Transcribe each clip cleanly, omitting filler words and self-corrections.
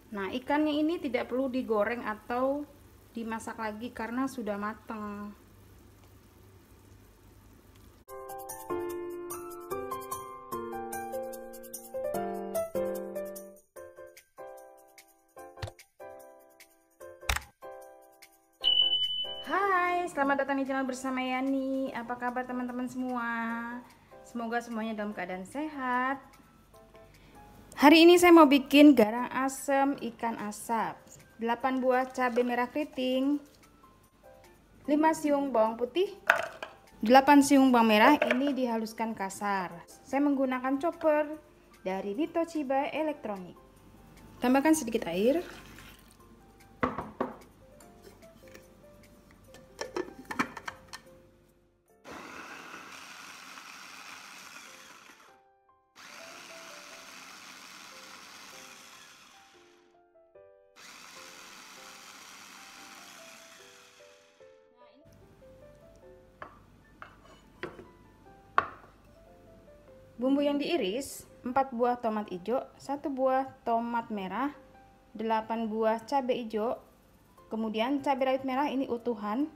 Nah, ikannya ini tidak perlu digoreng atau dimasak lagi karena sudah matang. Hai, selamat datang di channel bersama Yani. Apa kabar teman-teman semua? Semoga semuanya dalam keadaan sehat. Hari ini saya mau bikin garang asem ikan asap, 8 buah cabai merah keriting, 5 siung bawang putih, 8 siung bawang merah. Ini dihaluskan kasar. Saya menggunakan chopper dari Nito Chiba Elektronik. Tambahkan sedikit air. Bumbu yang diiris, 4 buah tomat hijau, 1 buah tomat merah, 8 buah cabai hijau, kemudian cabai rawit merah ini utuhan,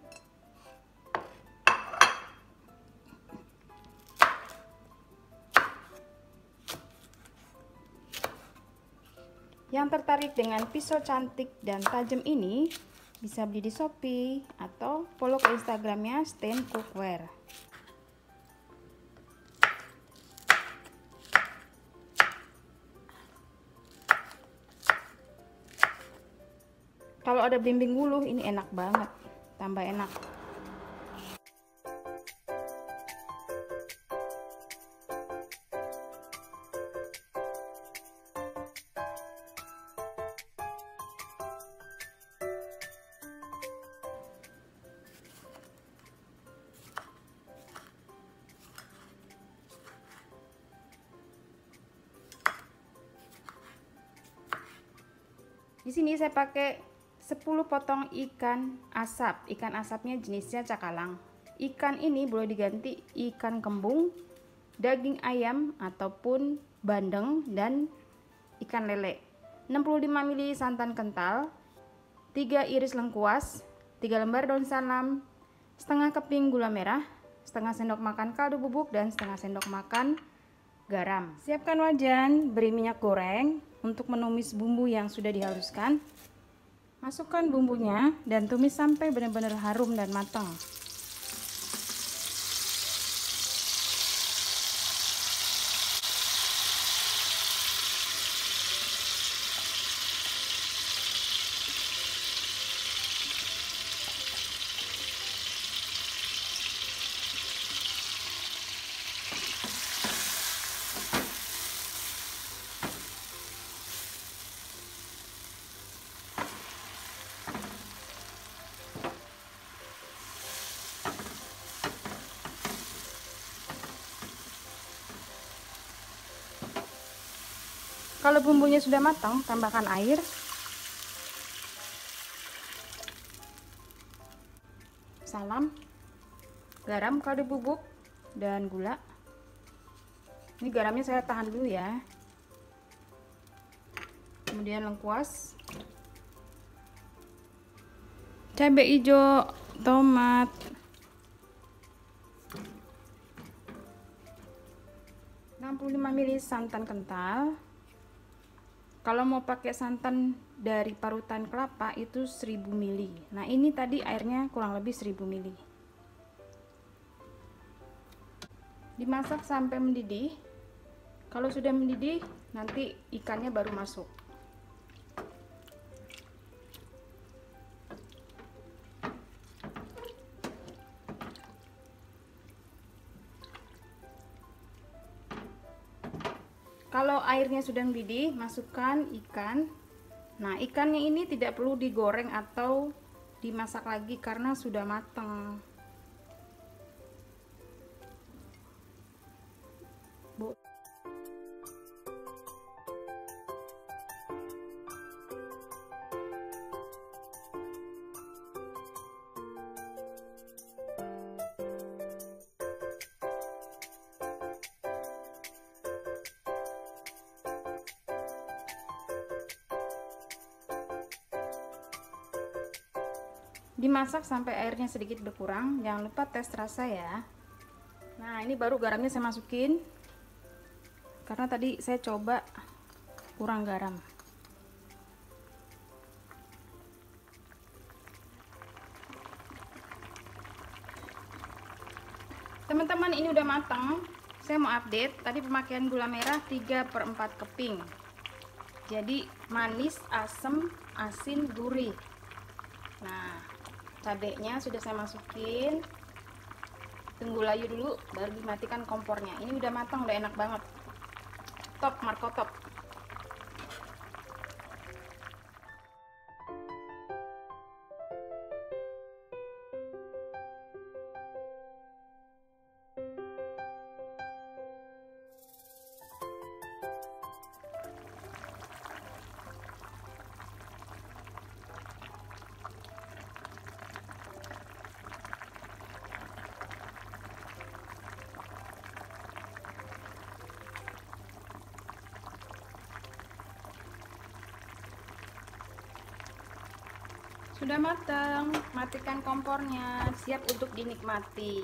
yang tertarik dengan pisau cantik dan tajam ini bisa beli di Shopee atau follow ke Instagramnya Stand Cookware. Kalau ada belimbing wuluh ini enak banget, tambah enak. Di sini saya pakai 10 potong ikan asap. Ikan asapnya jenisnya cakalang. Ikan ini boleh diganti ikan kembung, daging ayam ataupun bandeng, dan ikan lele. 65 ml santan kental, 3 iris lengkuas, 3 lembar daun salam, setengah keping gula merah, setengah sendok makan kaldu bubuk, dan setengah sendok makan garam. Siapkan wajan, beri minyak goreng untuk menumis bumbu yang sudah dihaluskan. Masukkan bumbunya dan tumis sampai benar-benar harum dan matang. Kalau bumbunya sudah matang, tambahkan air. Salam, garam, kaldu bubuk, dan gula. Ini garamnya saya tahan dulu ya. Kemudian lengkuas, cabai hijau, tomat, ml santan kental. Kalau mau pakai santan dari parutan kelapa itu 1000 ml. Nah, ini tadi airnya kurang lebih 1000 ml. Dimasak sampai mendidih. Kalau sudah mendidih, nanti ikannya baru masuk. Kalau airnya sudah mendidih, masukkan ikan. Nah, ikannya ini tidak perlu digoreng atau dimasak lagi karena sudah matang. Dimasak sampai airnya sedikit berkurang. Jangan lupa tes rasa ya. Nah, ini baru garamnya saya masukin. Karena tadi saya coba kurang garam. Teman-teman, ini udah matang. Saya mau update, tadi pemakaian gula merah 3/4 keping. Jadi manis, asam, asin, gurih. Nah, cabenya sudah saya masukin. Tunggu layu dulu baru dimatikan kompornya. Ini udah matang, udah enak banget. Top, markotop. Sudah matang, matikan kompornya, siap untuk dinikmati.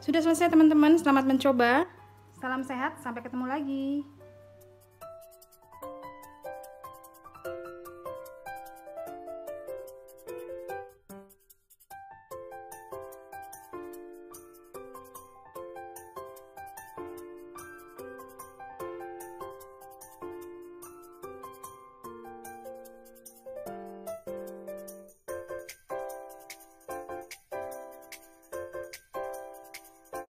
Sudah selesai teman-teman, selamat mencoba. Salam sehat, sampai ketemu lagi.